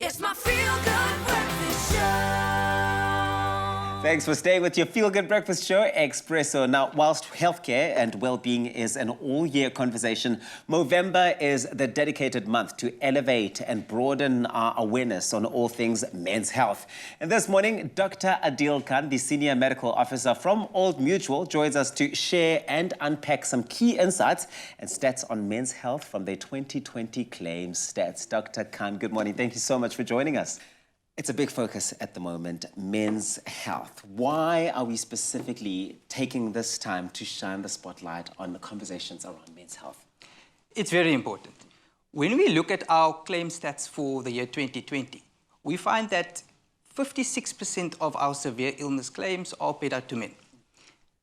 It's my feel-good breakfast show. Thanks for staying with your Feel Good Breakfast Show, Expresso. Now, whilst healthcare and well-being is an all-year conversation, Movember is the dedicated month to elevate and broaden our awareness on all things men's health. And this morning, Dr. Adil Khan, the Senior Medical Officer from Old Mutual, joins us to share and unpack some key insights and stats on men's health from their 2020 claims stats. Dr. Khan, good morning. Thank you so much for joining us. It's a big focus at the moment, men's health. Why are we specifically taking this time to shine the spotlight on the conversations around men's health? It's very important. When we look at our claim stats for the year 2020, we find that 56% of our severe illness claims are paid out to men.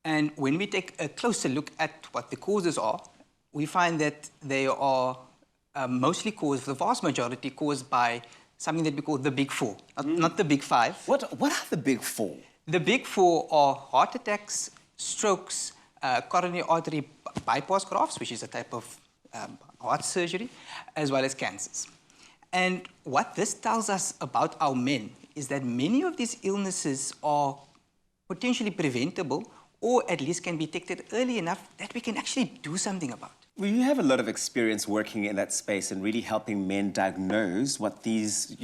And when we take a closer look at what the causes are, we find that they are mostly caused, the vast majority caused by something that we call the big four, not the big five. What are the big four? The big four are heart attacks, strokes, coronary artery bypass grafts, which is a type of heart surgery, as well as cancers. And what this tells us about our men is that many of these illnesses are potentially preventable, or at least can be detected early enough that we can actually do something about. Well, you have a lot of experience working in that space and really helping men diagnose what these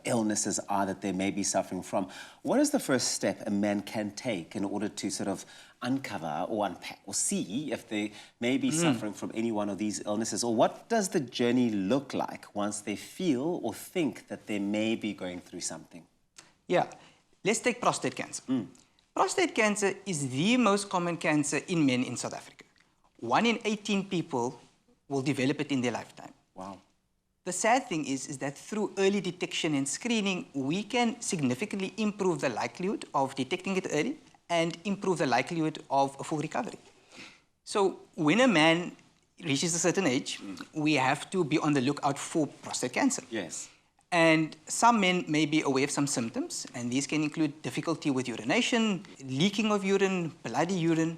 illnesses are that they may be suffering from. What is the first step a man can take in order to sort of uncover or unpack or see if they may be suffering from any one of these illnesses? Or what does the journey look like once they feel or think that they may be going through something? Yeah, let's take prostate cancer. Prostate cancer is the most common cancer in men in South Africa. 1 in 18 people will develop it in their lifetime. Wow. The sad thing is that through early detection and screening, we can significantly improve the likelihood of detecting it early and improve the likelihood of a full recovery. So when a man reaches a certain age, we have to be on the lookout for prostate cancer. Yes. And some men may be aware of some symptoms, and these can include difficulty with urination, leaking of urine, bloody urine.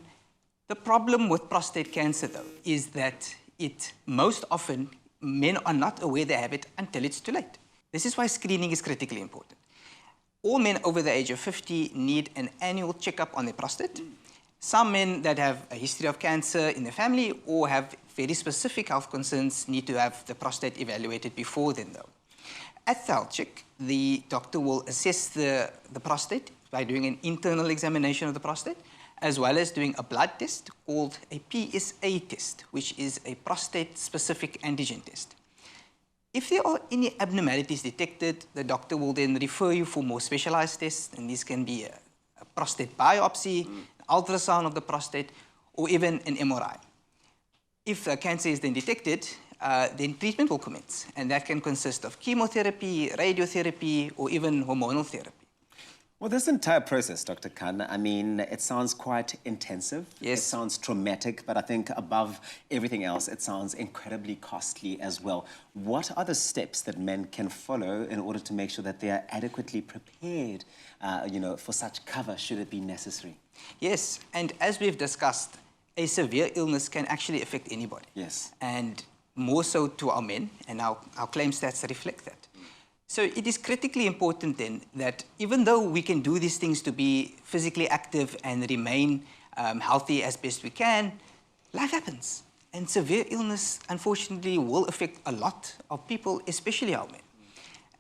The problem with prostate cancer, though, is that most often, men are not aware they have it until it's too late. This is why screening is critically important. All men over the age of 50 need an annual checkup on their prostate. Some men that have a history of cancer in their family or have very specific health concerns need to have the prostate evaluated before then, though. At the health check, the doctor will assess the prostate by doing an internal examination of the prostate, as well as doing a blood test called a PSA test, which is a prostate-specific antigen test. If there are any abnormalities detected, the doctor will then refer you for more specialized tests, and these can be a prostate biopsy, an ultrasound of the prostate, or even an MRI. If the cancer is then detected, then treatment will commence, and that can consist of chemotherapy, radiotherapy, or even hormonal therapy. Well, this entire process, Dr. Khan, I mean, it sounds quite intensive. Yes. It sounds traumatic, but I think above everything else, it sounds incredibly costly as well. What are the steps that men can follow in order to make sure that they are adequately prepared, for such cover should it be necessary? Yes, and as we've discussed, a severe illness can actually affect anybody. Yes. And more so to our men, and our claim stats reflect that. So it is critically important then that even though we can do these things to be physically active and remain healthy as best we can, life happens. And severe illness, unfortunately, will affect a lot of people, especially our men.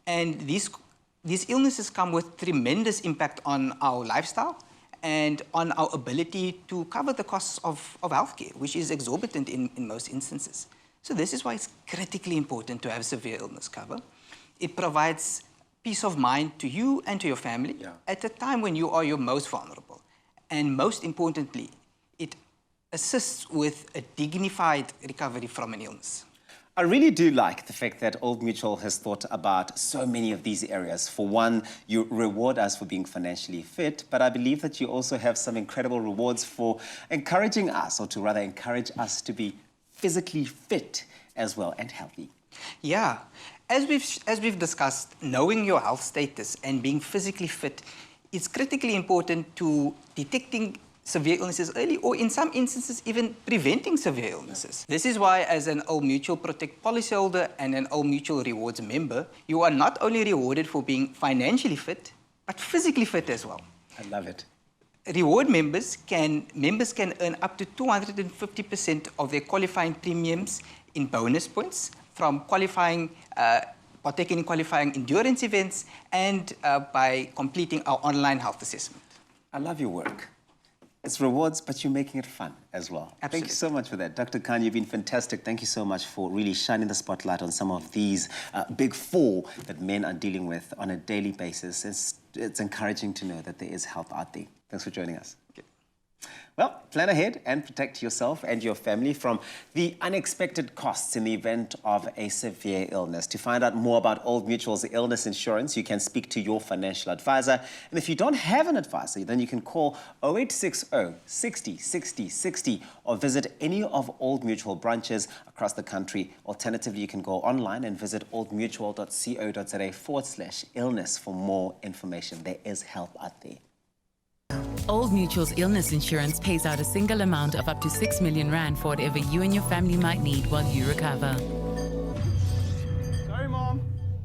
And these illnesses come with tremendous impact on our lifestyle and on our ability to cover the costs of healthcare, which is exorbitant in most instances. So this is why it's critically important to have severe illness cover. It provides peace of mind to you and to your family at a time when you are your most vulnerable. And most importantly, it assists with a dignified recovery from an illness. I really do like the fact that Old Mutual has thought about so many of these areas. For one, you reward us for being financially fit, but I believe that you also have some incredible rewards for encouraging us, or to rather encourage us to be physically fit as well and healthy. Yeah. As we've discussed, knowing your health status and being physically fit is critically important to detecting severe illnesses early, or in some instances, even preventing severe illnesses. This is why, as an Old Mutual Protect policyholder and an Old Mutual Rewards member, you are not only rewarded for being financially fit, but physically fit as well. I love it. Reward members can earn up to 250% of their qualifying premiums in bonus points from partaking in qualifying endurance events and by completing our online health assessment. I love your work. It's rewards, but you're making it fun as well. Absolutely. Thank you so much for that. Dr. Khan, you've been fantastic. Thank you so much for really shining the spotlight on some of these big four that men are dealing with on a daily basis. It's encouraging to know that there is help out there. Thanks for joining us. Okay. Well, plan ahead and protect yourself and your family from the unexpected costs in the event of a severe illness. To find out more about Old Mutual's illness insurance, you can speak to your financial advisor. And if you don't have an advisor, then you can call 0860 60 60 60 or visit any of Old Mutual branches across the country. Alternatively, you can go online and visit oldmutual.co.za/illness for more information. There is help out there. Old Mutual's illness insurance pays out a single amount of up to 6 million rand for whatever you and your family might need while you recover.